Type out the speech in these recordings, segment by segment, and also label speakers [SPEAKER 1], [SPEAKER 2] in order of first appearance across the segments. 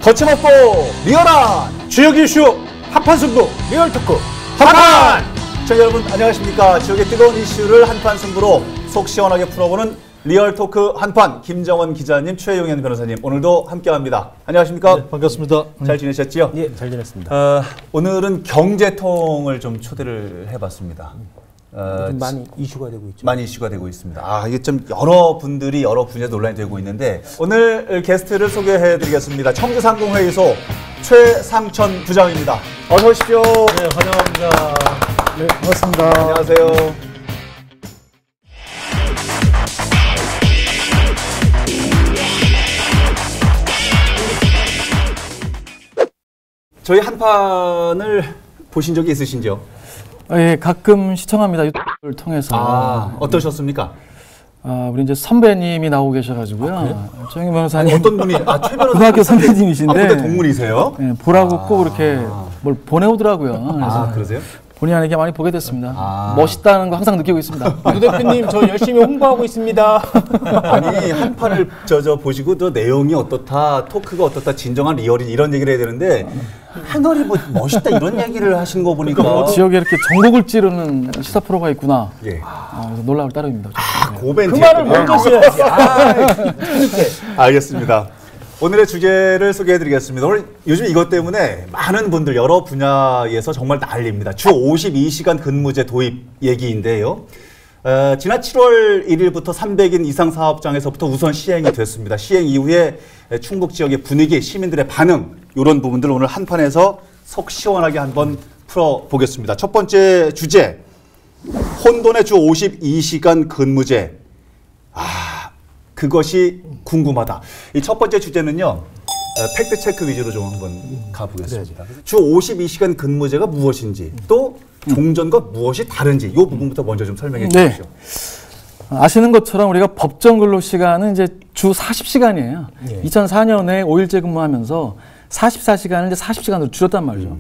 [SPEAKER 1] 거침없고 리얼한 지역 이슈 한판 승부 리얼 토크 한판! 자, 여러분 안녕하십니까. 지역의 뜨거운 이슈를 한판 승부로 속 시원하게 풀어보는 리얼 토크 한판, 김정원 기자님, 최용현 변호사님 오늘도 함께합니다. 안녕하십니까?
[SPEAKER 2] 네, 반갑습니다.
[SPEAKER 1] 잘 지내셨지요?
[SPEAKER 3] 예, 잘 지냈습니다.
[SPEAKER 1] 오늘은 경제통을 좀 초대를 해봤습니다.
[SPEAKER 3] 많이 이슈가 되고 있죠.
[SPEAKER 1] 많이 이슈가 되고 있습니다. 이게 좀 여러 분들이 여러 분야에서 논란이 되고 있는데 오늘 게스트를 소개해드리겠습니다. 청주상공회의소 최상천 부장입니다. 어서 오십시오.
[SPEAKER 2] 네, 환영합니다.
[SPEAKER 3] 네, 반갑습니다.
[SPEAKER 1] 안녕하세요. 저희 한판을 보신 적이 있으신지요?
[SPEAKER 4] 예, 가끔 시청합니다. 유튜브를 통해서.
[SPEAKER 1] 어떠셨습니까?
[SPEAKER 4] 우리 이제 선배님이 나오고 계셔가지고요. 최영희 변호사님.
[SPEAKER 1] 어떤 분이? 최 변호사님.
[SPEAKER 4] 고등학교 선배님이신데.
[SPEAKER 1] 그때 동문이세요?
[SPEAKER 4] 예, 보라고 꼭 이렇게 뭘 보내오더라고요. 그래서
[SPEAKER 1] 그러세요?
[SPEAKER 4] 본의 아니게 많이 보게 됐습니다. 멋있다는 거 항상 느끼고 있습니다.
[SPEAKER 3] 유 대표님, 저 열심히 홍보하고 있습니다.
[SPEAKER 1] 아니, 한판을 보시고 또 내용이 어떻다, 토크가 어떻다, 진정한 리얼이 이런 얘기를 해야 되는데 패널이 뭐 멋있다 이런 얘기를 하시는 거 보니까
[SPEAKER 4] 지역에 이렇게 전국을 찌르는 시사 프로가 있구나.
[SPEAKER 1] 예.
[SPEAKER 4] 그래서 놀라울 따름입니다.
[SPEAKER 1] 그 멘트.
[SPEAKER 3] 그 말을 먼저 써야지.
[SPEAKER 1] 알겠습니다. 오늘의 주제를 소개해드리겠습니다. 오늘 요즘 이것 때문에 많은 분들 여러 분야에서 정말 난립니다. 주 52시간 근무제 도입 얘기인데요. 지난 7월 1일부터 300인 이상 사업장에서부터 우선 시행이 됐습니다. 시행 이후에 충북 지역의 분위기, 시민들의 반응 이런 부분들 오늘 한판에서 속 시원하게 한번 풀어보겠습니다. 첫 번째 주제, 혼돈의 주 52시간 근무제. 그것이 궁금하다. 이 첫 번째 주제는요. 팩트 체크 위주로 좀 한번 가보겠습니다. 주 52시간 근무제가 무엇인지 또 종전과 무엇이 다른지 이 부분부터 먼저 좀 설명해 주십시오.
[SPEAKER 4] 아시는 것처럼 우리가 법정 근로 시간은 이제 주 40시간이에요. 2004년에 5일제 근무하면서 44시간을 이제 40시간으로 줄였단 말이죠.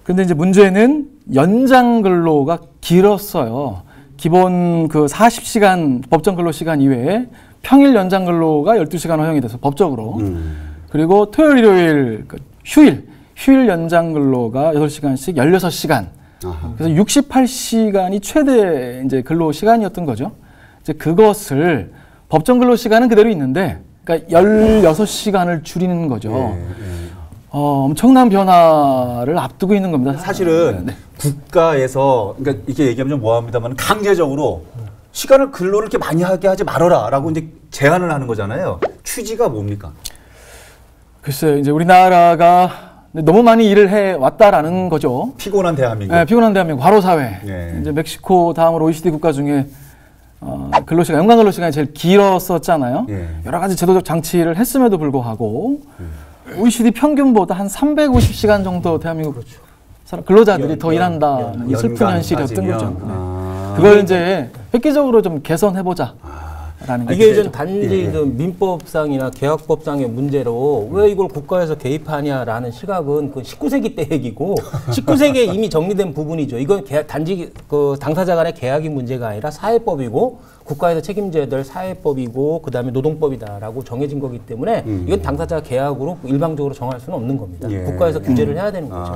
[SPEAKER 4] 근데 이제 문제는 연장 근로가 길었어요. 기본 그 40시간 법정 근로 시간 이외에 평일 연장 근로가 12시간 허용이 돼서 법적으로. 그리고 토요일, 일요일, 휴일 연장 근로가 8시간씩 16시간. 그래서 68시간이 최대 이제 근로 시간이었던 거죠. 이제 그것을 법정 근로 시간은 그대로 있는데, 그러니까 16시간을 줄이는 거죠. 엄청난 변화를 앞두고 있는 겁니다.
[SPEAKER 1] 사실은 국가에서, 그러니까 이렇게 얘기하면 좀 뭐합니다만 강제적으로 시간을 근로를 이렇게 많이 하게 하지 말아라라고 이제 제안을 하는 거잖아요. 취지가 뭡니까?
[SPEAKER 4] 글쎄요, 이제 우리나라가 너무 많이 일을 해 왔다라는 거죠.
[SPEAKER 1] 피곤한 대한민국.
[SPEAKER 4] 네, 피곤한 대한민국, 과로 사회.
[SPEAKER 1] 네.
[SPEAKER 4] 이제 멕시코 다음으로 OECD 국가 중에 근로시간, 연간 근로시간이 제일 길었었잖아요. 여러 가지 제도적 장치를 했음에도 불구하고 OECD 평균보다 한 350시간 정도 대한민국 근로자들이 더 일한다는 슬픈 현실이었던 거죠. 그걸 이제 획기적으로 좀 개선해보자.
[SPEAKER 3] 이게 좀 단지 그 민법상이나 계약법상의 문제로 왜 이걸 국가에서 개입하냐라는 시각은 그 19세기 때 얘기고 19세기에 이미 정리된 부분이죠. 이건 단지 그 당사자 간의 계약이 문제가 아니라 사회법이고 국가에서 책임져야 될 사회법이고 그다음에 노동법이다라고 정해진 거기 때문에 이건 당사자 계약으로 일방적으로 정할 수는 없는 겁니다. 국가에서 규제를 해야 되는 거죠.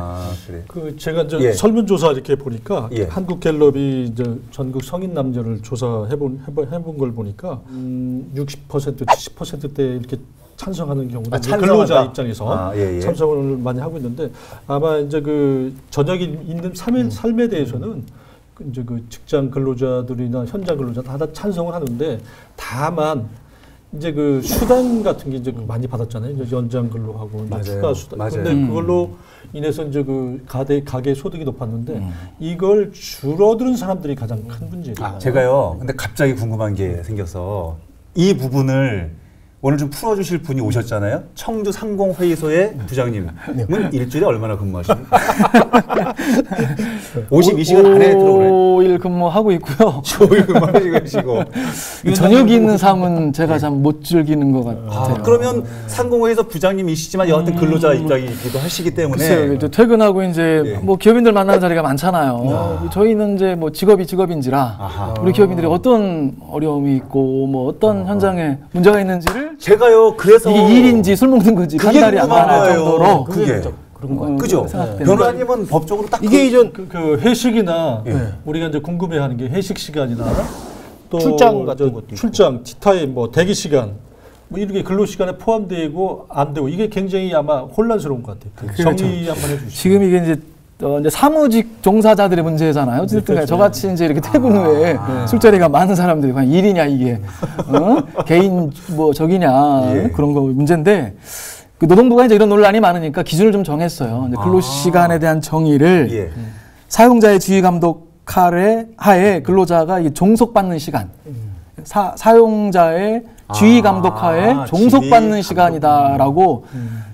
[SPEAKER 2] 그래. 제가 이제 설문조사 이렇게 보니까 한국갤럽이 이제 전국 성인 남녀를 조사해본 걸 보니까 60%, 70%대 이렇게 찬성하는 경우도 근로자 입장에서 찬성을 많이 하고 있는데 아마 이제 그 저녁이 있는 삶에 대해서는 이제 그 직장 근로자들이나 현장 근로자 다 찬성을 하는데 다만 이제 그 수당 같은 게 이제 많이 받았잖아요. 이제 연장 근로하고 추가 수당. 근데 그걸로 인해서 이제 그 가계 소득이 높았는데 이걸 줄어드는 사람들이 가장 큰 문제예요.
[SPEAKER 1] 제가요. 근데 갑자기 궁금한 게 생겨서 이 부분을 오늘 좀 풀어주실 분이 오셨잖아요. 청주 상공회의소의 부장님은 일주일에 얼마나 근무하십니까? 52시간 안에 들어오래요.
[SPEAKER 4] 5일 근무하고 있고요.
[SPEAKER 1] 5일 근무하시고 계시고.
[SPEAKER 4] 저녁이 있는 삶은 제가 참 못 즐기는 것 같아요.
[SPEAKER 1] 그러면 상공회의소 부장님이시지만 여하튼 근로자 입장이기도 하시기 때문에.
[SPEAKER 4] 글쎄요. 이제 퇴근하고 이제 뭐 기업인들 만나는 자리가 많잖아요. 저희는 이제 뭐 직업인지라 우리 기업인들이 어떤 어려움이 있고 뭐 어떤 현장에 문제가 있는지를 하루를
[SPEAKER 1] 제가요. 그래서
[SPEAKER 4] 이게 일인지 술 먹는 건지 판단이 안 가는 정도로
[SPEAKER 1] 그게
[SPEAKER 3] 그런 거
[SPEAKER 1] 그죠? 변호사님은 법적으로 딱
[SPEAKER 2] 이게 이제 그 회식이나 우리가 이제 궁금해하는 게 회식 시간이나 또
[SPEAKER 3] 출장 같은 것도
[SPEAKER 2] 출장, 티타임, 뭐 대기 시간 뭐 이렇게 근로 시간에 포함되고 안 되고 이게 굉장히 아마 혼란스러운 것 같아요. 정리 한번 해주시죠.
[SPEAKER 4] 지금 이게 이제 사무직 종사자들의 문제잖아요. 어쨌든
[SPEAKER 2] 그렇죠.
[SPEAKER 4] 저같이 이제 이렇게 퇴근 후에 술자리가 많은 사람들이 그냥 일이냐 이게 개인 뭐 적이냐 그런 거 문제인데 그 노동부가 이제 이런 논란이 많으니까 기준을 좀 정했어요. 이제 근로 시간에 대한 정의를 사용자의 지휘 감독 하에 근로자가 이게 종속받는 시간, 사용자의 지휘 감독하에 종속받는 시간이다라고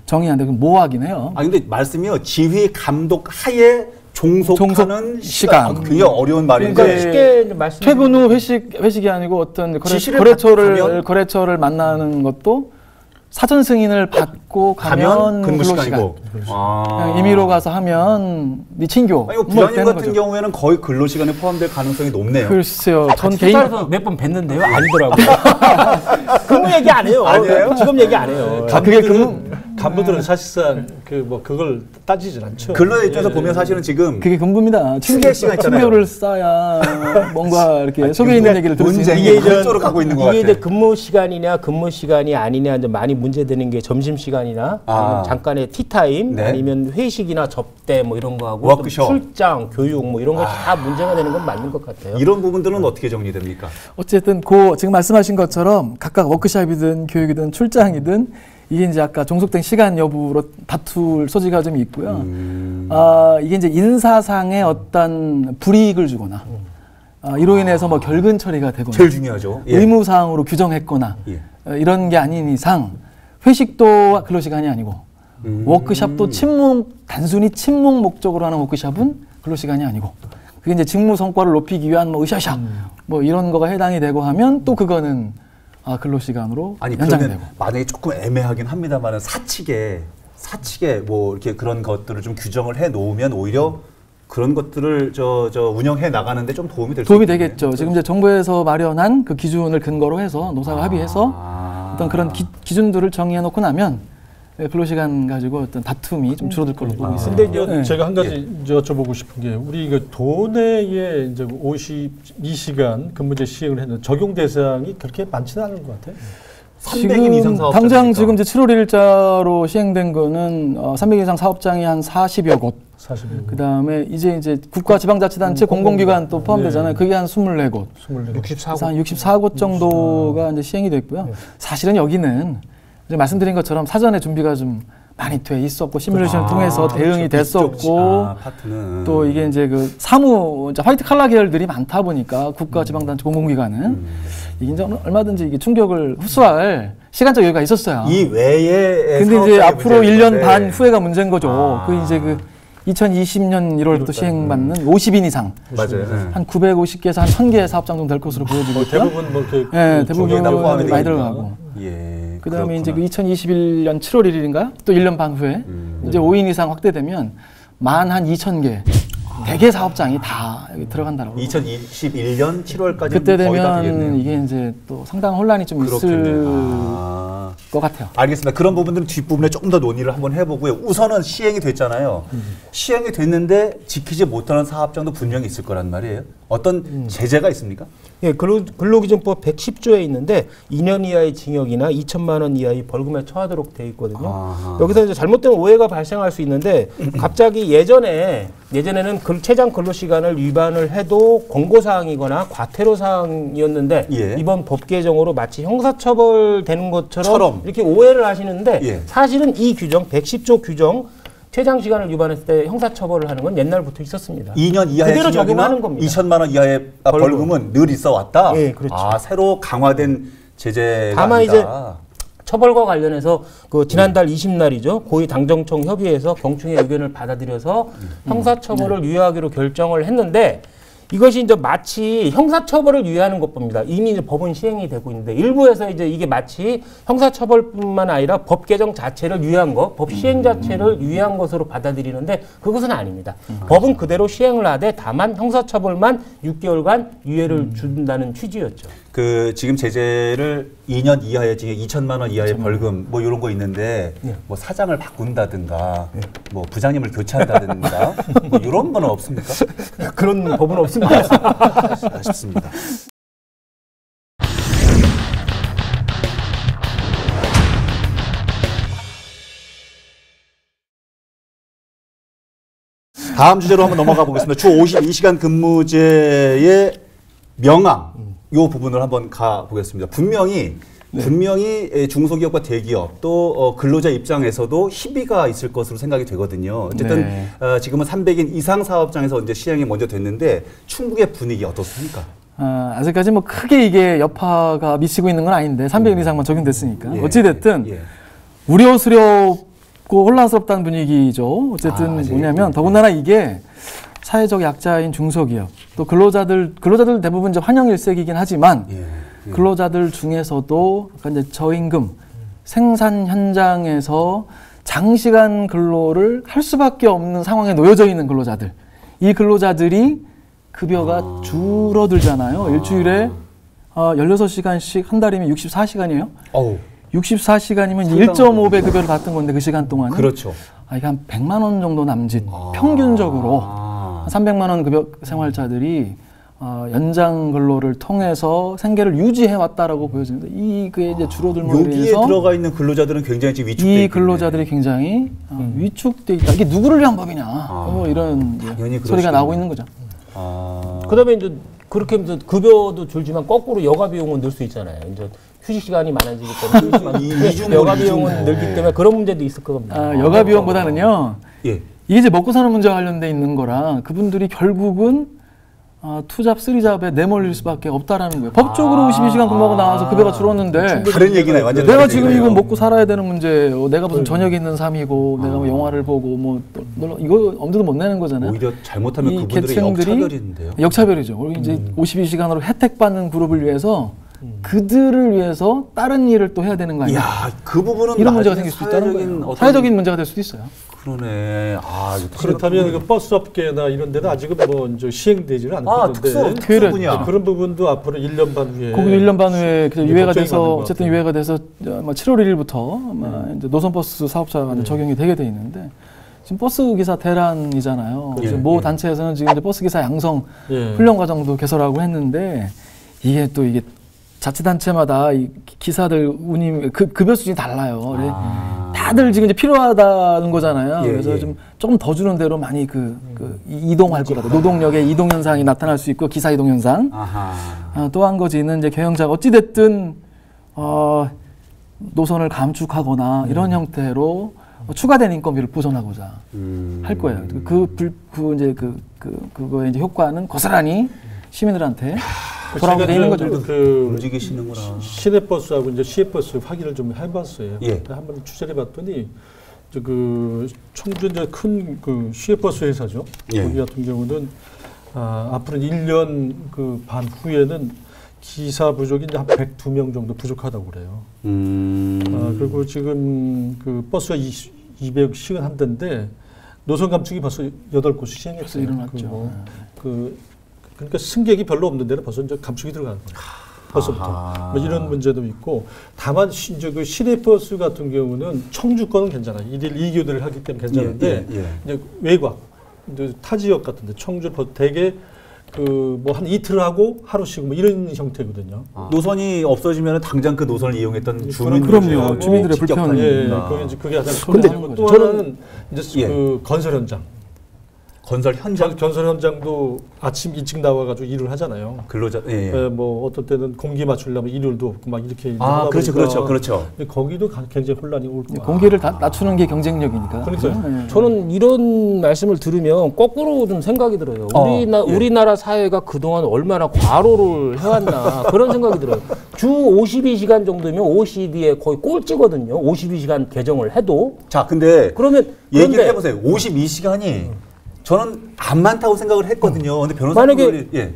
[SPEAKER 4] 정의하는데 그럼 모호하긴 해요.
[SPEAKER 1] 근데 말씀이요. 지휘 감독 하에 종속하는 시간. 굉장히 어려운 말인데.
[SPEAKER 3] 그러니까 쉽게 말씀.
[SPEAKER 4] 퇴근 후 회식이 아니고 어떤 거래처를 만나는 것도 사전 승인을 받고 가면
[SPEAKER 1] 근무 시간이고.
[SPEAKER 4] 그냥 임의로 가서 하면 네 친교.
[SPEAKER 1] 부장님 같은 경우에는 거의 근로 시간에 포함될 가능성이 높네요.
[SPEAKER 4] 글쎄요. 전
[SPEAKER 3] 회사에서 몇 번 뵀는데요. 아니더라고요. 근무 얘기 안 해요.
[SPEAKER 1] 아니에요?
[SPEAKER 3] 직업 얘기 안 해요.
[SPEAKER 2] 간부들은 사실상 그걸 따지질 않죠.
[SPEAKER 1] 근로 입장에서 보면 사실은 지금
[SPEAKER 4] 그게 근무입니다.
[SPEAKER 1] 휴게 시간 있잖아요.
[SPEAKER 4] 친교를 쌓아야 뭔가 이렇게 속에 있는 얘기를 들을 수 있는
[SPEAKER 1] 이게 그쪽으로 가고 있는 것 같아요.
[SPEAKER 3] 이게 이제 근무 시간이냐 근무 시간이 아니냐 이제 많이 문제되는 게 점심 시간이나 아니면 잠깐의 티타임 아니면 회식이나 접대 뭐 이런 거하고
[SPEAKER 1] 워크숍,
[SPEAKER 3] 출장, 교육 뭐 이런 거 다 문제가 되는 건 맞는 것 같아요.
[SPEAKER 1] 이런 부분들은 어떻게 정리됩니까?
[SPEAKER 4] 어쨌든 지금 말씀하신 것처럼 각각 워크숍이든 교육이든 출장이든 이게 이제 아까 종속된 시간 여부로 다툴 소지가 좀 있고요. 이게 이제 인사상의 어떤 불이익을 주거나 이로 인해서 뭐 결근 처리가 되거나
[SPEAKER 1] 제일 중요하죠.
[SPEAKER 4] 의무사항으로 규정했거나 이런 게 아닌 이상 회식도 근로 시간이 아니고 워크숍도 단순히 친목 목적으로 하는 워크숍은 근로 시간이 아니고 그게 이제 직무 성과를 높이기 위한 뭐 으쌰으쌰 뭐 이런 거가 해당이 되고 하면 또 그거는 근로 시간으로 연장이 되고.
[SPEAKER 1] 만약에 조금 애매하긴 합니다만 사측에 뭐 이렇게 그런 것들을 좀 규정을 해 놓으면 오히려 그런 것들을 운영해 나가는데 좀 도움이 될 수 있겠네요.
[SPEAKER 4] 되겠죠. 지금 이제 정부에서 마련한 그 기준을 근거로 해서 노사가 합의해서 어떤 그런 기준들을 정의해 놓고 나면 근로시간 가지고 어떤 다툼이 좀 줄어들 걸로 보고 있습니다.
[SPEAKER 2] 근데 제가 한 가지 여쭤보고 싶은 게 우리 도내에 이제 52시간 근무제 시행을 했는데 적용 대상이 그렇게 많지는 않은 것 같아요.
[SPEAKER 1] 300인 이상 사업장
[SPEAKER 4] 당장 지금 이제 7월 1일자로 시행된 거는 300인 이상 사업장이 한 40여 곳. 그다음에 이제 국가지방자치단체 공공기관 또 포함되잖아요. 그게 한 24곳.
[SPEAKER 3] 64곳.
[SPEAKER 4] 한 64곳 정도가 이제 시행이 됐고요. 사실은 여기는 이제 말씀드린 것처럼 사전에 준비가 좀 많이 돼 있었고 시뮬레이션을 통해서 대응이 됐었고 또 이게 이제 그 이제 화이트 칼라 계열들이 많다 보니까 국가지방단체 공공기관은 이게 이제 얼마든지 이게 충격을 흡수할 시간적 여유가 있었어요.
[SPEAKER 1] 이 외에
[SPEAKER 4] 근데 이제 앞으로 1년 반 후에가 문제인 거죠. 그 이제 2020년 1월부터 시행받는 50인 이상
[SPEAKER 1] 맞아요.
[SPEAKER 4] 한 950개에서 한 1000개 사업장 정도 될 것으로 보여지고 있고요.
[SPEAKER 2] 대부분
[SPEAKER 4] 대부분 많이 들어가고. 그다음에 이제 2021년 7월 1일인가요? 또 1년 반 후에 이제 5인 이상 확대되면 만 한 2,000개 대개 사업장이 다 여기 들어간다라고.
[SPEAKER 1] 2021년 7월까지
[SPEAKER 4] 그때 되면 이게 이제 또 상당한 혼란이 좀 있을 것 같아요.
[SPEAKER 1] 알겠습니다. 그런 부분들은 뒷부분에 조금 더 논의를 한번 해보고요. 우선은 시행이 됐잖아요. 시행이 됐는데 지키지 못하는 사업장도 분명히 있을 거란 말이에요. 어떤 제재가 있습니까?
[SPEAKER 3] 예, 근로기준법 110조에 있는데 2년 이하의 징역이나 2천만 원 이하의 벌금에 처하도록 돼 있거든요. 여기서 이제 잘못된 오해가 발생할 수 있는데 갑자기 예전에는 최장 근로시간을 위반을 해도 권고사항이거나 과태료 사항이었는데 이번 법 개정으로 마치 형사처벌되는 것처럼 이렇게 오해를 하시는데 사실은 이 규정 110조 규정 최장 시간을 위반했을 때 형사처벌을 하는 건 옛날부터 있었습니다.
[SPEAKER 1] 2년 이하의
[SPEAKER 3] 그대로
[SPEAKER 1] 징역이나
[SPEAKER 3] 적용하는 겁니다.
[SPEAKER 1] 2천만 원 이하의 벌금은 늘 있어 왔다.
[SPEAKER 3] 예, 그렇죠.
[SPEAKER 1] 새로 강화된 제재가
[SPEAKER 3] 다만
[SPEAKER 1] 아니다.
[SPEAKER 3] 이제 처벌과 관련해서 그 지난달 20날이죠. 고위 당정청 협의회에서 경충의 의견을 받아들여서 형사처벌을 유예하기로 결정을 했는데 이것이 이제 마치 형사처벌을 유예하는 것봅니다. 이미 이제 법은 시행이 되고 있는데 일부에서 이제 이게 마치 형사처벌뿐만 아니라 법 개정 자체를 유예한 것, 법 시행 자체를 유예한 것으로 받아들이는데 그것은 아닙니다. 법은 그대로 시행을 하되 다만 형사처벌만 6개월간 유예를 준다는 취지였죠.
[SPEAKER 1] 그 지금 제재를 2년 이하의 징역 2천만 원 이하의 벌금 뭐 이런 거 있는데 뭐 사장을 바꾼다든가 뭐 부장님을 교체한다든가 뭐 이런 거는 없습니까?
[SPEAKER 3] 그런 법은 없습니다.
[SPEAKER 1] 아쉽습니다. 다음 주제로 한번 넘어가 보겠습니다. 주 52시간 근무제의 명암 요 부분을 한번 가 보겠습니다. 분명히 중소기업과 대기업 또 근로자 입장에서도 희비가 있을 것으로 생각이 되거든요. 어쨌든 지금은 300인 이상 사업장에서 이제 시행이 먼저 됐는데 충북의 분위기 어떻습니까?
[SPEAKER 4] 아직까지 뭐 크게 이게 여파가 미치고 있는 건 아닌데 300인 이상만 적용됐으니까 어찌됐든 우려스럽고 혼란스럽다는 분위기죠. 어쨌든 뭐냐면 더군다나 이게 사회적 약자인 중소기업 또 근로자들 대부분 이제 환영 일색이긴 하지만 근로자들 중에서도 이제 저임금 생산 현장에서 장시간 근로를 할 수밖에 없는 상황에 놓여져 있는 근로자들 이 근로자들이 급여가 줄어들잖아요. 일주일에 16시간씩 한 달이면 64시간이에요. 64시간이면 1.5배 급여를 받던 건데 그 시간 동안은
[SPEAKER 1] 그렇죠.
[SPEAKER 4] 이게 한 100만 원 정도 남짓 평균적으로 300만 원 급여 생활자들이 연장 근로를 통해서 생계를 유지해 왔다라고 보여집니다. 이게 이제 줄어들므로
[SPEAKER 1] 여기에
[SPEAKER 4] 인해서
[SPEAKER 1] 들어가 있는 근로자들은 굉장히 지금 위축돼 있네.
[SPEAKER 4] 이 근로자들이 굉장히 위축돼 있다. 이게 누구를 위한 법이냐? 뭐 이런 소리가 나오고 있는 거죠.
[SPEAKER 3] 그다음에 이제 그렇게 하면 급여도 줄지만 거꾸로 여가 비용은 늘 수 있잖아요. 이제 휴식 시간이 많아지기 때문에 여가 비용은 늘기 때문에 그런 문제도 있을 겁니다.
[SPEAKER 4] 여가 비용보다는요. 이게 이제 먹고 사는 문제와 관련돼 있는 거라 그분들이 결국은 투잡, 쓰리잡에 내몰릴 수밖에 없다라는 거예요. 법적으로 52시간 근무하고 나와서 급여가 줄었는데
[SPEAKER 1] 다른 얘기네. 완전
[SPEAKER 4] 내가 지금 이거 먹고 살아야 되는 문제예요. 내가 무슨 저녁에 있는 삶이고 내가 뭐 영화를 보고 뭐 이거 엄두도 못 내는 거잖아요.
[SPEAKER 1] 오히려 잘못하면 그분들이 역차별인데요.
[SPEAKER 4] 역차별이죠. 이제 52시간으로 혜택받는 그룹을 위해서 그들을 위해서 다른 일을 또 해야 되는 거 아니에요?
[SPEAKER 1] 그 부분은
[SPEAKER 4] 이런 문제가 생길 수 있다는 거예요. 사회적인 문제가 될 수도 있어요.
[SPEAKER 1] 그러네.
[SPEAKER 2] 그렇다면 그 버스 업계나 이런 데는 아직은 뭐 이제 시행되지는 않는데
[SPEAKER 1] 특수 분야.
[SPEAKER 2] 그런 부분도 앞으로 1년 반 후에
[SPEAKER 4] 거기도 1년 반 후에 유예가 돼서 어쨌든 유예가 돼서 7월 1일부터 이제 노선버스 사업자가 적용이 되게 돼 있는데 지금 버스 기사 대란이잖아요. 지금 모 단체에서는 지금 이제 버스 기사 양성 훈련 과정도 개설하고 했는데 이게 자치단체마다 이 기사들 운임 급여 수준이 달라요. 다들 지금 이제 필요하다는 거잖아요. 그래서 좀 조금 더 주는 대로 많이 이동할 거다. 노동력의 이동 현상이 나타날 수 있고 기사 이동 현상. 또 한 가지는 이제 경영자가 어찌 됐든 노선을 감축하거나 이런 형태로 추가된 인건비를 보전하고자 할 거예요. 그거의 이제 효과는 고스란히 시민들한테 돌아오게 돼 있는 거죠.
[SPEAKER 1] 움직이시는구나.
[SPEAKER 2] 시내버스하고 이제 시외버스 확인을 좀 해봤어요. 한번 취재를 해봤더니 청주 이제 큰 시외버스 회사죠. 거기 같은 경우는 앞으로 1년 반 후에는 기사 부족이 이제 한 102명 정도 부족하다고 그래요. 그리고 지금 버스가 200시간 한대인데 노선 감축이 벌써 8곳이 시행했어요.
[SPEAKER 4] 일어났죠.
[SPEAKER 2] 그러니까 승객이 별로 없는 데는 벌써 이제 감축이 들어가는 거예요. 벌써부터. 뭐 이런 문제도 있고, 다만 이제 그 시내버스 같은 경우는 청주권은 괜찮아요. 1일 2교대를 하기 때문에 괜찮은데, 이제 외곽, 이제 타 지역 같은데 청주 되게 뭐 한 이틀 하고 하루 쉬고 뭐 이런 형태거든요.
[SPEAKER 1] 노선이 없어지면 당장 그 노선을 이용했던
[SPEAKER 4] 그럼요. 주민들의 불편.
[SPEAKER 2] 그게 가장 근데 또 하나는 이제 건설 현장.
[SPEAKER 1] 건설
[SPEAKER 2] 현장도 아침 일찍 나와가지고 일을 하잖아요.
[SPEAKER 1] 근로자,
[SPEAKER 2] 뭐 어떤 때는 공기 맞추려면 일요일도 없고 막 이렇게.
[SPEAKER 1] 그렇죠.
[SPEAKER 2] 근데 거기도 굉장히 혼란이 올 거예요.
[SPEAKER 4] 공기를 낮추는 게 경쟁력이니까.
[SPEAKER 2] 그러니까
[SPEAKER 3] 저는 이런 말씀을 들으면 거꾸로 좀 생각이 들어요. 우리나라 사회가 그동안 얼마나 과로를 해왔나 그런 생각이 들어요. 주 52시간 정도면 OECD에 거의 꼴찌거든요. 52시간 개정을 해도.
[SPEAKER 1] 자, 근데
[SPEAKER 3] 그러면
[SPEAKER 1] 얘기를 해보세요. 52시간이 저는 안 많다고 생각을 했거든요. 근데 변호사님들이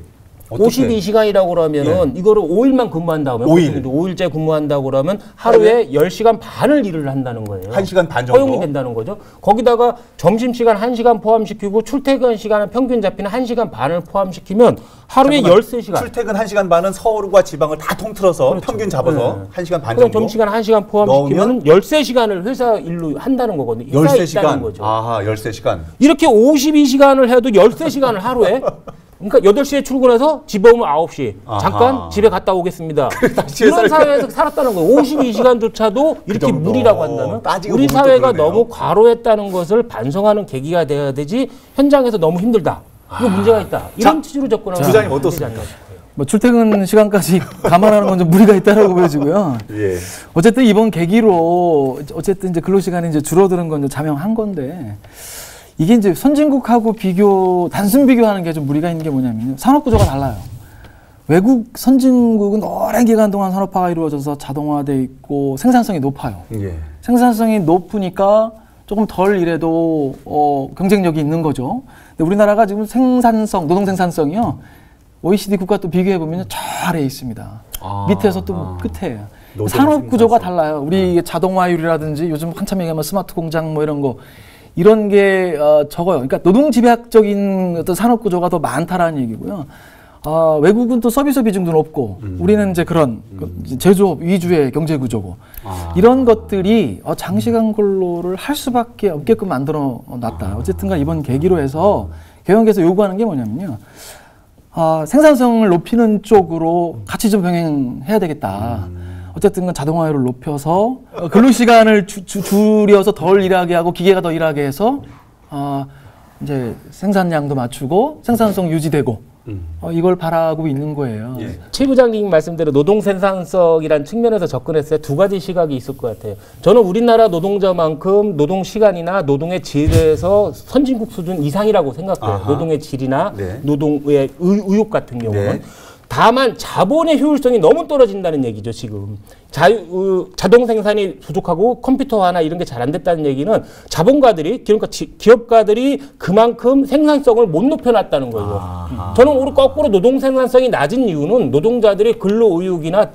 [SPEAKER 1] 어떻게?
[SPEAKER 3] 52시간이라고 그러면은 이거를 5일만 근무한 다음에 5일째 근무한다고 그러면 하루에 10시간 반을 일을 한다는 거예요.
[SPEAKER 1] 1시간 반 정도?
[SPEAKER 3] 허용이 된다는 거죠. 거기다가 점심시간 1시간 포함시키고 출퇴근 시간은 평균 잡히는 1시간 반을 포함시키면 하루에 13시간.
[SPEAKER 1] 출퇴근 1시간 반은 서울과 지방을 다 통틀어서
[SPEAKER 3] 그렇죠.
[SPEAKER 1] 평균 잡아서 1시간 반
[SPEAKER 3] 그럼
[SPEAKER 1] 정도?
[SPEAKER 3] 점심시간 1시간 포함시키면 13시간을 회사 일로 한다는 거거든요.
[SPEAKER 1] 13시간?
[SPEAKER 3] 거죠.
[SPEAKER 1] 아하, 13시간.
[SPEAKER 3] 이렇게 52시간을 해도 13시간을 하루에 그러니까 8시에 출근해서 집에 오면 9시. 잠깐 집에 갔다 오겠습니다. 이런 사회에서 살았다는 거예요. 52시간조차도 이렇게 무리라고 한다면 우리 사회가 너무 과로했다는 것을 반성하는 계기가 돼야 되지 현장에서 너무 힘들다. 이거 문제가 있다. 이런 취지로 접근하면
[SPEAKER 1] 부장님 어떻습니까?
[SPEAKER 4] 뭐 출퇴근 시간까지 감안하는 건 좀 무리가 있다라고 보여지고요.
[SPEAKER 1] 예.
[SPEAKER 4] 어쨌든 이번 계기로 어쨌든 이제 근로시간이 이제 줄어드는 건 이제 자명한 건데 이게 이제 선진국하고 단순 비교하는 게 좀 무리가 있는 게 뭐냐면요. 산업 구조가 달라요. 외국 선진국은 오랜 기간 동안 산업화가 이루어져서 자동화돼 있고 생산성이 높아요.
[SPEAKER 1] 예.
[SPEAKER 4] 생산성이 높으니까 조금 덜 일해도 경쟁력이 있는 거죠. 근데 우리나라가 지금 노동 생산성이요. OECD 국가 또 비교해 보면 저 아래에 있습니다. 밑에서 또 끝에요. 산업 구조가 달라요. 우리 자동화율이라든지 요즘 한참 얘기하면 스마트 공장 뭐 이런 거 이런 게 적어요. 그러니까 노동 집약적인 어떤 산업 구조가 더 많다라는 얘기고요. 외국은 또 서비스 비중도 높고 우리는 이제 그런 제조업 위주의 경제 구조고 이런 것들이 장시간 근로를 할 수밖에 없게끔 만들어 놨다. 어쨌든간 이번 계기로 해서 경영계에서 요구하는 게 뭐냐면요. 생산성을 높이는 쪽으로 같이 좀 병행해야 되겠다. 어쨌든 자동화율을 높여서 근로시간을 줄여서 덜 일하게 하고 기계가 더 일하게 해서 이제 생산량도 맞추고 생산성 유지되고 이걸 바라고 있는 거예요.
[SPEAKER 3] 예. 최 부장님 말씀대로 노동 생산성이란 측면에서 접근했을 때 두 가지 시각이 있을 것 같아요. 저는 우리나라 노동자만큼 노동 시간이나 노동의 질에서 선진국 수준 이상이라고 생각해요.
[SPEAKER 1] 아하.
[SPEAKER 3] 노동의 질이나
[SPEAKER 1] 네.
[SPEAKER 3] 노동의 의욕 같은 경우는.
[SPEAKER 1] 네.
[SPEAKER 3] 다만 자본의 효율성이 너무 떨어진다는 얘기죠, 지금. 자동 생산이 부족하고 컴퓨터화나 이런 게 잘 안 됐다는 얘기는 자본가들이, 그러니까 기업가들이 그만큼 생산성을 못 높여놨다는 거예요. 저는 오히려 거꾸로 노동 생산성이 낮은 이유는 노동자들의 근로 의욕이나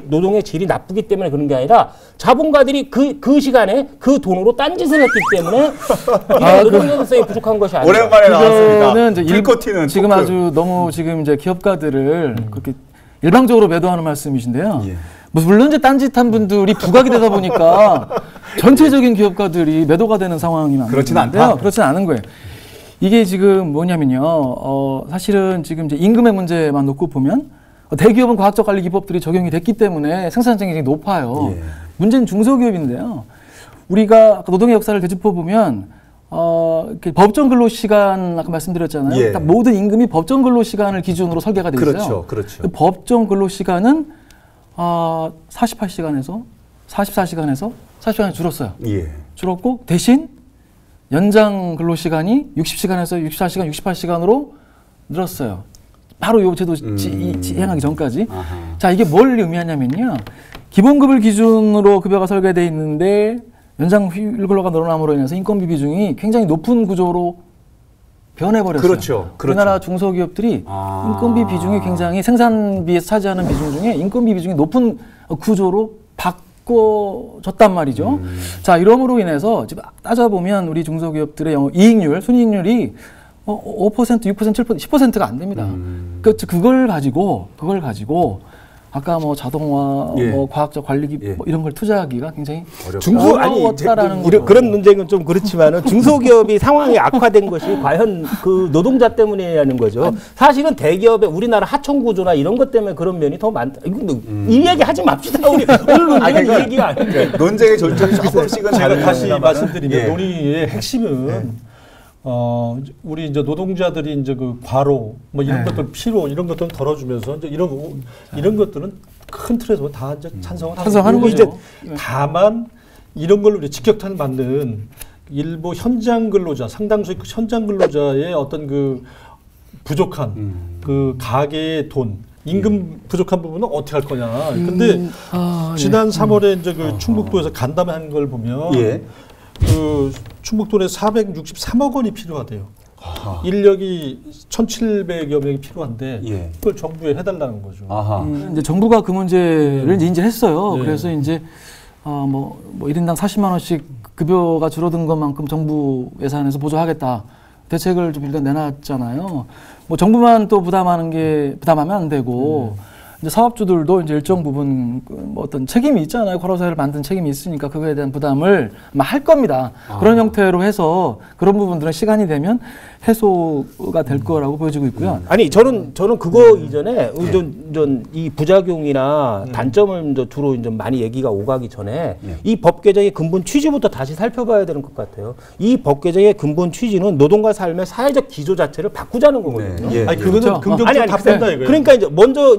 [SPEAKER 3] 노동의 질이 나쁘기 때문에 그런 게 아니라 자본가들이 그 시간에 그 돈으로 딴짓을 했기 때문에 이런 노동 생산성이 부족한 것이 아니라.
[SPEAKER 1] 오랜만에 나왔습니다.
[SPEAKER 4] 이제
[SPEAKER 1] 불꽃 튀는
[SPEAKER 4] 지금 아주 너무 지금 이제 기업가들을 그렇게 일방적으로 매도하는 말씀이신데요.
[SPEAKER 1] 예.
[SPEAKER 4] 물론 이제 딴짓한 분들이 부각이 되다 보니까 전체적인 기업가들이 매도가 되는 상황이
[SPEAKER 1] 그렇진 않다.
[SPEAKER 4] 그렇진 않은 거예요. 이게 지금 뭐냐면요. 사실은 지금 이제 임금의 문제만 놓고 보면 대기업은 과학적 관리 기법들이 적용이 됐기 때문에 생산성이 굉장히 높아요.
[SPEAKER 1] 예.
[SPEAKER 4] 문제는 중소기업인데요. 우리가 노동의 역사를 되짚어 보면 법정 근로 시간 아까 말씀드렸잖아요.
[SPEAKER 1] 예.
[SPEAKER 4] 모든 임금이 법정 근로 시간을 기준으로 설계가 되어 있어요.
[SPEAKER 1] 그렇죠.
[SPEAKER 4] 법정 근로 시간은 48시간에서 44시간이 줄었어요.
[SPEAKER 1] 예.
[SPEAKER 4] 줄었고 대신 연장 근로 시간이 60시간에서 64시간, 68시간으로 늘었어요. 바로 요 제도 시행하기 전까지.
[SPEAKER 1] 아하.
[SPEAKER 4] 자, 이게 뭘 의미하냐면요. 기본급을 기준으로 급여가 설계되어 있는데 연장 휴일 근로가 늘어남으로 인해서 인건비 비중이 굉장히 높은 구조로 변해버렸어요.
[SPEAKER 1] 그렇죠.
[SPEAKER 4] 우리나라 중소기업들이 인건비 비중이 굉장히 생산비에서 차지하는 비중 중에 인건비 비중이 높은 구조로 바꿔졌단 말이죠. 자, 이러므로 인해서 지금 따져보면 우리 중소기업들의 이익률, 순이익률이 5%, 6%, 7%, 10%가 안 됩니다. 그걸 가지고 아까 뭐 자동화,
[SPEAKER 1] 예.
[SPEAKER 4] 뭐 과학적 관리기
[SPEAKER 1] 예.
[SPEAKER 4] 뭐 이런 걸 투자하기가 굉장히
[SPEAKER 3] 어렵다라는 그런 논쟁은 좀 그렇지만은 중소기업이 상황이 악화된 것이 과연 그 노동자 때문이라는 거죠. 사실은 대기업의 우리나라 하청 구조나 이런 것 때문에 그런 면이 더 많다. 이 얘기 하지 맙시다. 우리 오늘 논쟁은 이 얘기가 아닌데.
[SPEAKER 1] 논쟁의 절정이 조금씩은
[SPEAKER 2] 제가 다시 말씀드리면
[SPEAKER 1] 예.
[SPEAKER 2] 논의의 핵심은 우리 이제 노동자들이 이제 그 과로 뭐 이런 것들 피로 이런 것들은 덜어주면서 이제 이런 것들은 큰 틀에서 다 이제 찬성하는 거죠. 이제 다만 이런 걸로 우리 직격탄 맞는 일부 현장 근로자, 상당수의 현장 근로자의 어떤 그 부족한 그 가계의 돈, 임금 부족한 부분은 어떻게 할 거냐. 근데 지난 3월에 이제 그 충북도에서 간담회한 걸 보면.
[SPEAKER 1] 예.
[SPEAKER 2] 그 충북도에 463억 원이 필요하대요. 인력이 1,700여 명이 필요한데
[SPEAKER 1] 예.
[SPEAKER 2] 그걸 정부에 해달라는 거죠.
[SPEAKER 4] 이제 정부가 그 문제를 이제 인지했어요.
[SPEAKER 2] 네.
[SPEAKER 4] 그래서 이제 뭐 1인당 40만 원씩 급여가 줄어든 것만큼 정부 예산에서 보조하겠다 대책을 좀 일단 내놨잖아요. 뭐 정부만 또 부담하면 안 되고 이제 사업주들도 이제 일정 부분 뭐 어떤 책임이 있잖아요. 걸어서를 만든 책임이 있으니까 그거에 대한 부담을 아마 할 겁니다. 그런 형태로 해서 그런 부분들은 시간이 되면 해소가 될 거라고 보여지고 있고요.
[SPEAKER 3] 아니 저는 그거 이전에 이 부작용이나 단점을 주로 이제 많이 얘기가 오가기 전에 이 법 개정의 근본 취지부터 다시 살펴봐야 되는 것 같아요. 이 법 개정의 근본 취지는 노동과 삶의 사회적 기조 자체를 바꾸자는 거거든요.
[SPEAKER 1] 예.
[SPEAKER 2] 아니 그거는
[SPEAKER 4] 그렇죠.
[SPEAKER 2] 긍정적으로 답된다 이거예요.
[SPEAKER 3] 그러니까 이제 먼저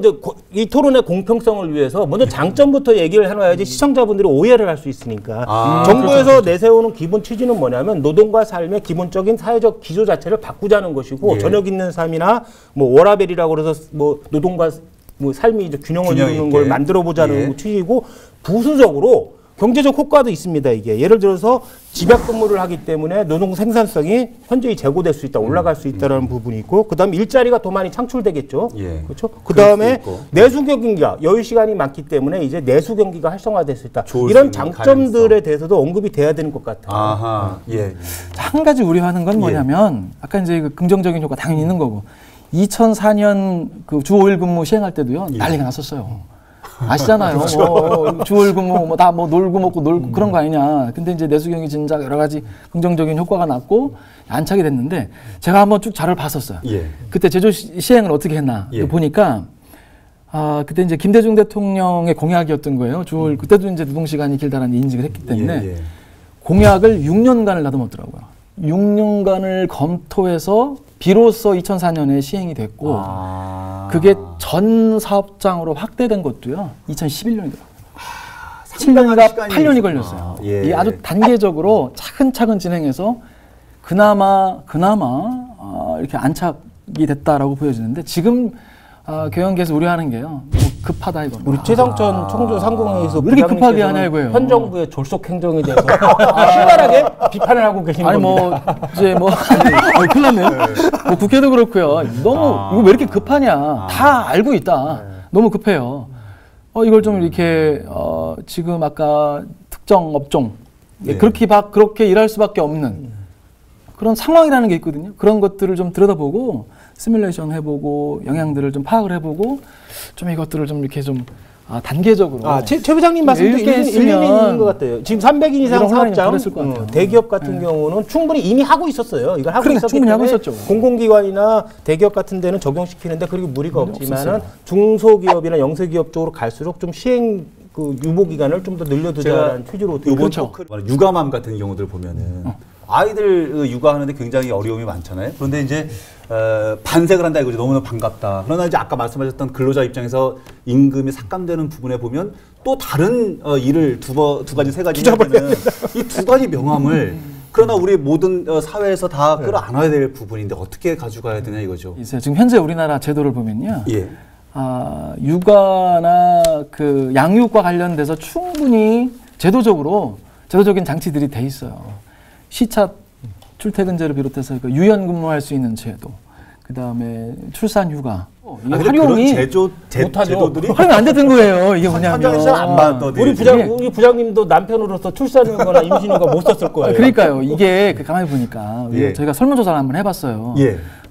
[SPEAKER 3] 이 토론의 공평성을 위해서 먼저 장점부터 얘기를 해놔야지 시청자분들이 오해를 할 수 있으니까. 정부에서 내세우는 기본 취지는 뭐냐면 노동과 삶의 기본적인 사회적 기조 자체를 바꾸자는 것이고
[SPEAKER 1] 예.
[SPEAKER 3] 저녁 있는 삶이나 뭐 워라벨이라고 그래서 뭐 노동과 뭐 삶이 이제 균형을 이루는 걸 만들어 보자는 취지고 부수적으로 경제적 효과도 있습니다. 이게 예를 들어서 집약 근무를 하기 때문에 노동 생산성이 현저히 제고될 수 있다, 올라갈 수 있다라는 부분이 있고, 그다음에 일자리가 더 많이 창출되겠죠.
[SPEAKER 1] 예.
[SPEAKER 3] 그렇죠. 그다음에 내수 경기가 여유 시간이 많기 때문에 이제 내수 경기가 활성화될 수 있다. 이런 장점들에 대해서도 언급이 돼야 되는 것 같아요.
[SPEAKER 1] 아하. 예.
[SPEAKER 4] 한 가지 우려하는 건 뭐냐면 아까 이제 그 긍정적인 효과 당연히 있는 거고 2004년 그 주 5일 근무 시행할 때도요 난리가 났었어요. 아시잖아요.
[SPEAKER 1] 그렇죠.
[SPEAKER 4] 뭐 주월 근무 뭐 다 뭐 놀고 먹고 놀고 그런 거 아니냐. 근데 이제 내수경기 진작 여러 가지 긍정적인 효과가 났고 안착이 됐는데 제가 한번 쭉 자료를 봤었어요.
[SPEAKER 1] 예.
[SPEAKER 4] 그때 제조 시행을 어떻게 했나 보니까 그때 이제 김대중 대통령의 공약이었던 거예요. 주월 그때도 이제 노동 시간이 길다라는 인식을 했기 때문에 공약을 6년간을 다듬었더라고요. 6년간을 검토해서 비로소 2004년에 시행이 됐고 그게 전 사업장으로 확대된 것도요 2011년이더라고요. 7년과 8년이 걸렸어요. 이 아주 단계적으로 차근차근 진행해서 그나마 이렇게 안착이 됐다라고 보여지는데 지금 경영계에서 우려하는 게요. 급하다 이겁니다.
[SPEAKER 3] 우리 최상천 총조 상공회의에서
[SPEAKER 4] 왜 이렇게 급하게 하냐 이거예요.
[SPEAKER 3] 현 정부의 졸속 행정에 대해서 신랄하게 비판을 하고 계신
[SPEAKER 4] 아니
[SPEAKER 3] 겁니다.
[SPEAKER 4] 큰일 났네요. 뭐 국회도 그렇고요. 너무 이거 왜 이렇게 급하냐. 다 알고 있다. 너무 급해요. 이걸 좀 이렇게 지금 아까 특정 업종 그렇게 일할 수밖에 없는 그런 상황이라는 게 있거든요. 그런 것들을 좀 들여다보고 시뮬레이션 해보고 영향들을 좀 파악을 해보고 좀 이것들을 좀 이렇게 좀 단계적으로
[SPEAKER 3] 최 부장님 말씀도 일리는 있는 것 같아요. 지금 300인 이상 사업장 대기업 같은 경우는 충분히 이미 하고 있었어요. 이걸 하고 있었기
[SPEAKER 4] 충분히
[SPEAKER 3] 때문에
[SPEAKER 4] 하고 있었죠.
[SPEAKER 3] 공공기관이나 대기업 같은 데는 적용시키는데 그리고 무리가 없지만은 중소기업이나 영세기업 쪽으로 갈수록 좀 시행 유보 기간을 좀 더 늘려두자라는 취지로
[SPEAKER 1] 이번 육아맘 같은 경우들 보면은 아이들 육아하는데 굉장히 어려움이 많잖아요. 그런데 이제 반색을 한다 이거죠. 너무나 반갑다. 그러나 이제 아까 말씀하셨던 근로자 입장에서 임금이 삭감되는 부분에 보면 또 다른 일을 두 가지 세 가지 해야 되는 이 두 가지 명함을 그러나 우리 모든 사회에서 다 끌어안아야 될 부분인데 어떻게 가져가야 되냐 이거죠.
[SPEAKER 4] 지금 현재 우리나라 제도를 보면요. 육아나 그 양육과 관련돼서 충분히 제도적인 장치들이 돼 있어요. 시차 출퇴근제를 비롯해서 유연 근무할 수 있는 제도, 그 다음에 출산 휴가.
[SPEAKER 1] 활용이 제도들이
[SPEAKER 4] 활용이 안 되던 거예요. 이게 뭐냐면
[SPEAKER 1] 안 받던
[SPEAKER 3] 우리 부장님도 남편으로서 출산휴가나 임신휴가 못 썼을 거예요.
[SPEAKER 4] 그러니까요. 이게 가만히 보니까 저희가 설문조사를 한번 해봤어요.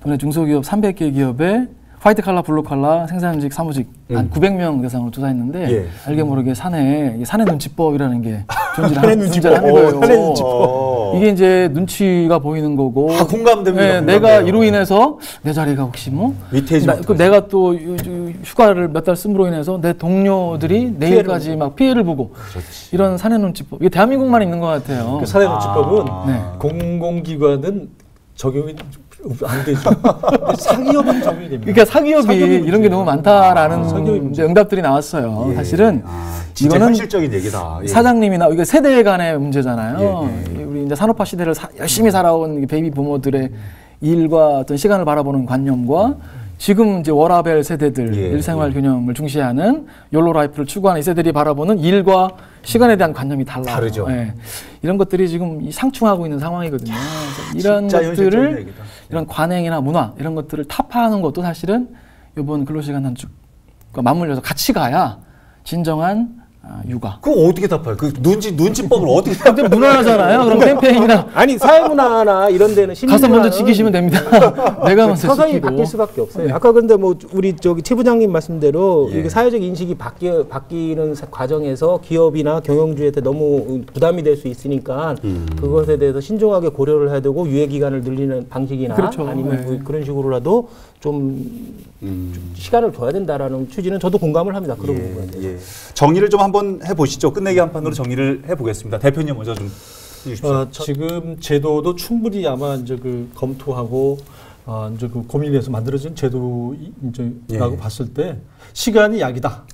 [SPEAKER 4] 이번에 중소기업 300개 기업에 화이트 칼라, 블루 칼라, 생산직, 사무직 한 900명 대상으로 조사했는데 알게 모르게 사내 눈치법이라는 게 존재하는 거예요.
[SPEAKER 1] 사내 눈치법.
[SPEAKER 4] 이게 이제 눈치가 보이는 거고.
[SPEAKER 1] 공감됩니다.
[SPEAKER 4] 내가 이로 인해서 내 자리가 혹시 내가 또 휴가를 몇 달 씀으로 인해서 내 동료들이 내일까지 막 피해를 보고 이런 사내 눈치법. 이게 대한민국만 있는 것 같아요.
[SPEAKER 2] 그 사내 눈치법은 공공기관은 적용이 안 되죠. 사기업은 적용이 됩니다.
[SPEAKER 4] 그러니까 사기업이 이런 게 너무 많다라는 이제 응답들이 나왔어요. 사실은
[SPEAKER 1] 이거는 현실적인 얘기다.
[SPEAKER 4] 사장님이나 이게 세대 간의 문제잖아요. 우리 이제 산업화 시대를 열심히 살아온 베이비 부모들의 일과 어떤 시간을 바라보는 관념과 지금 이제 워라밸 세대들
[SPEAKER 1] 예,
[SPEAKER 4] 일생활 균형을 중시하는 욜로 라이프를 추구하는 이 세대들이 바라보는 일과 시간에 대한 관념이
[SPEAKER 1] 다르죠.
[SPEAKER 4] 예. 이런 것들이 지금 상충하고 있는 상황이거든요. 이런 것들을 이런 관행이나 문화 이런 것들을 타파하는 것도 사실은 이번 근로시간 단축과 맞물려서 같이 가야 진정한 육아.
[SPEAKER 1] 그거 어떻게 답해요? 그 눈치법을 어떻게 답해요?
[SPEAKER 4] 무난하잖아요. 그럼 캠페인이나
[SPEAKER 3] 아니 사회문화나 이런 데는
[SPEAKER 4] 가서 먼저 지키시면 됩니다. 내가 먼저
[SPEAKER 3] 서서히
[SPEAKER 4] 지키고.
[SPEAKER 3] 바뀔 수밖에 없어요.
[SPEAKER 4] 네.
[SPEAKER 3] 아까 근데 뭐 우리 저기 최 부장님 말씀대로
[SPEAKER 1] 예.
[SPEAKER 3] 이게 사회적 인식이 바뀌는 과정에서 기업이나 경영주한테 너무 부담이 될 수 있으니까 그것에 대해서 신중하게 고려를 해야 되고 유예 기간을 늘리는 방식이나
[SPEAKER 4] 그렇죠.
[SPEAKER 3] 아니면
[SPEAKER 4] 네.
[SPEAKER 3] 뭐 그런 식으로라도 좀 시간을 둬야 된다라는 취지는 저도 공감을 합니다. 그런 부분에 대해서.
[SPEAKER 1] 예. 정리를 좀 한번 해보시죠. 끝내기 한 판으로 정리를 해보겠습니다. 대표님 먼저 좀 해주십시오.
[SPEAKER 2] 지금 제도도 충분히 아마 이제 그 검토하고 이제 그 고민해서 만들어진 제도라고 봤을 때 시간이 약이다.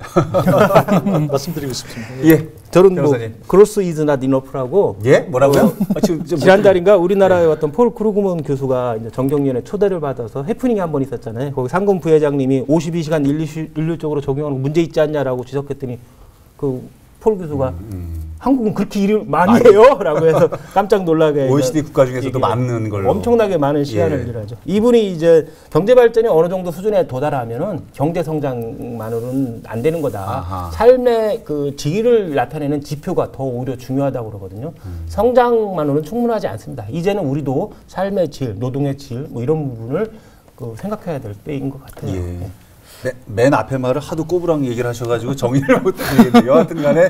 [SPEAKER 2] 말씀드리고 싶습니다.
[SPEAKER 1] 예.
[SPEAKER 3] 저는
[SPEAKER 1] 변호사님.
[SPEAKER 3] 뭐 그로스 이즈 낫 이너프라고
[SPEAKER 1] 예? 뭐라고요? 지금
[SPEAKER 3] 지난달인가 우리나라에 왔던 폴 크루그먼 교수가 이제 정경련에 초대를 받아서 해프닝이 한 번 있었잖아요. 거기 상금 부회장님이 52시간 일률적으로 적용하는 거 문제 있지 않냐라고 지적했더니 그 폴 교수가 한국은 그렇게 일을 많이 해요? 라고 해서 깜짝 놀라게
[SPEAKER 1] OECD 국가 중에서도 많은 걸로
[SPEAKER 3] 엄청나게 많은 시간을 일하죠. 이분이 이제 경제 발전이 어느 정도 수준에 도달하면은 경제 성장만으로는 안 되는 거다.
[SPEAKER 1] 아하.
[SPEAKER 3] 삶의 그 질을 나타내는 지표가 더 오히려 중요하다고 그러거든요. 성장만으로는 충분하지 않습니다. 이제는 우리도 삶의 질, 노동의 질, 뭐 이런 부분을 그 생각해야 될 때인 것 같아요.
[SPEAKER 1] 예. 네, 맨 앞에 말을 하도 꼬부랑 얘기를 하셔가지고 정리를 못하겠네요. 여하튼 간에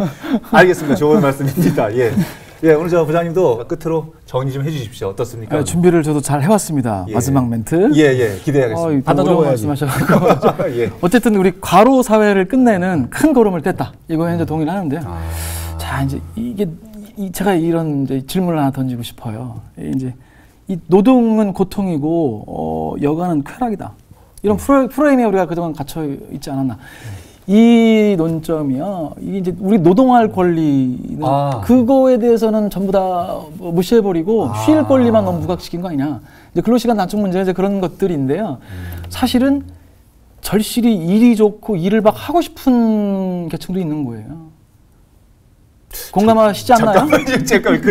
[SPEAKER 1] 알겠습니다. 좋은 말씀입니다. 예. 예, 오늘 저 부장님도 끝으로 정리 좀 해주십시오. 어떻습니까?
[SPEAKER 4] 준비를 저도 잘 해왔습니다.
[SPEAKER 1] 예.
[SPEAKER 4] 마지막 멘트.
[SPEAKER 1] 예, 예. 기대하겠습니다.
[SPEAKER 4] 받아 적어야지. 말씀하셔가지고.
[SPEAKER 1] 예.
[SPEAKER 4] 어쨌든 우리 과로 사회를 끝내는 큰 걸음을 뗐다. 이거에 이제 동의를 하는데요. 자, 이제 이게 제가 이런 이제 질문을 하나 던지고 싶어요. 이제 이 노동은 고통이고 여가는 쾌락이다. 이런 프레임에 우리가 그동안 갇혀 있지 않았나. 이 논점이요. 이게 이제 우리 노동할 권리는 그거에 대해서는 전부 다 무시해버리고 쉴 권리만 너무 부각시킨 거 아니냐. 이제 근로시간 단축 문제 이제 그런 것들인데요. 사실은 절실히 일이 좋고 일을 막 하고 싶은 계층도 있는 거예요. 공감하시지 않나요?
[SPEAKER 1] 잠깐만 그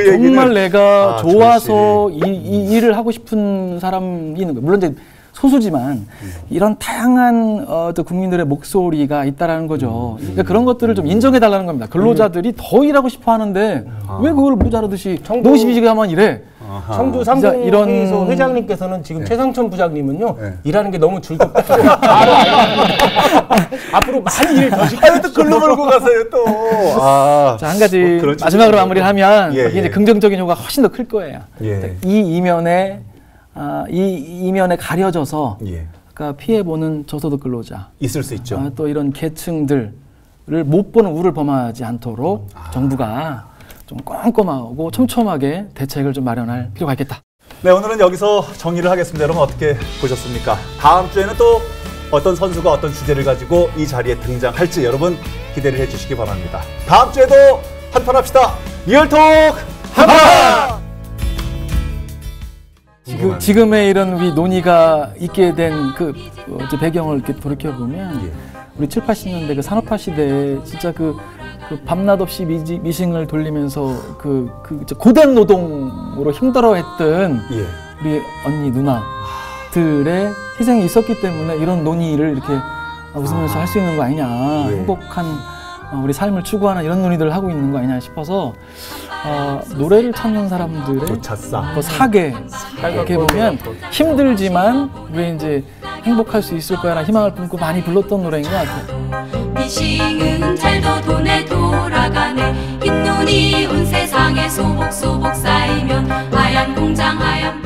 [SPEAKER 1] 얘기는
[SPEAKER 4] 정말 내가 좋아서 이 일을 하고 싶은 사람이 있는 거예요. 물론 이제 소수지만 이런 다양한 또 국민들의 목소리가 있다라는 거죠. 그러니까 그런 것들을 좀 인정해달라는 겁니다. 근로자들이 더 일하고 싶어 하는데 왜 그걸 모자라듯이 52시간만 일해?
[SPEAKER 3] 청주 상공회의소 회장님께서는 지금 최상천 부장님은요 일하는 게 너무 즐겁다. 앞으로 많이 일을 더 시켜야 또
[SPEAKER 1] 글로 몰고 가세요 또.
[SPEAKER 4] 자, 한 가지 마지막으로 마무리를 하면 이게 이제 긍정적인 효과가 훨씬 더 클 거예요. 이 이면에 가려져서 그러니까 피해 보는 저소득 근로자
[SPEAKER 1] 있을 수 있죠.
[SPEAKER 4] 또 이런 계층들을 못 보는 우를 범하지 않도록 정부가 좀 꼼꼼하고 촘촘하게 대책을 좀 마련할 필요가 있겠다.
[SPEAKER 1] 네, 오늘은 여기서 정리를 하겠습니다. 여러분 어떻게 보셨습니까? 다음 주에는 또 어떤 선수가 어떤 주제를 가지고 이 자리에 등장할지 여러분 기대를 해주시기 바랍니다. 다음 주에도 한판 합시다. 리얼톡 한판!
[SPEAKER 4] 지금의 이런 우리 논의가 있게 된 그 배경을 이렇게 돌이켜 보면 우리 7, 80년대 그 산업화 시대에 진짜 그 밤낮 없이 미싱을 돌리면서 고된 노동으로 힘들어했던 우리 언니 누나들의 희생이 있었기 때문에 이런 논의를 이렇게 웃으면서 할 수 있는 거 아니냐. 행복한 우리 삶을 추구하는 이런 논의들을 하고 있는 거 아니냐 싶어서 노래를 찾는 사람들의 사계 이렇게 보면 힘들지만 우리 이제 행복할 수 있을 거야라는 희망을 품고 많이 불렀던 노래인 것 같아요.
[SPEAKER 5] 미싱은 잘도 돈에 돌아가네. 흰눈이 온 세상에 소복소복 쌓이면 하얀 공장 하얀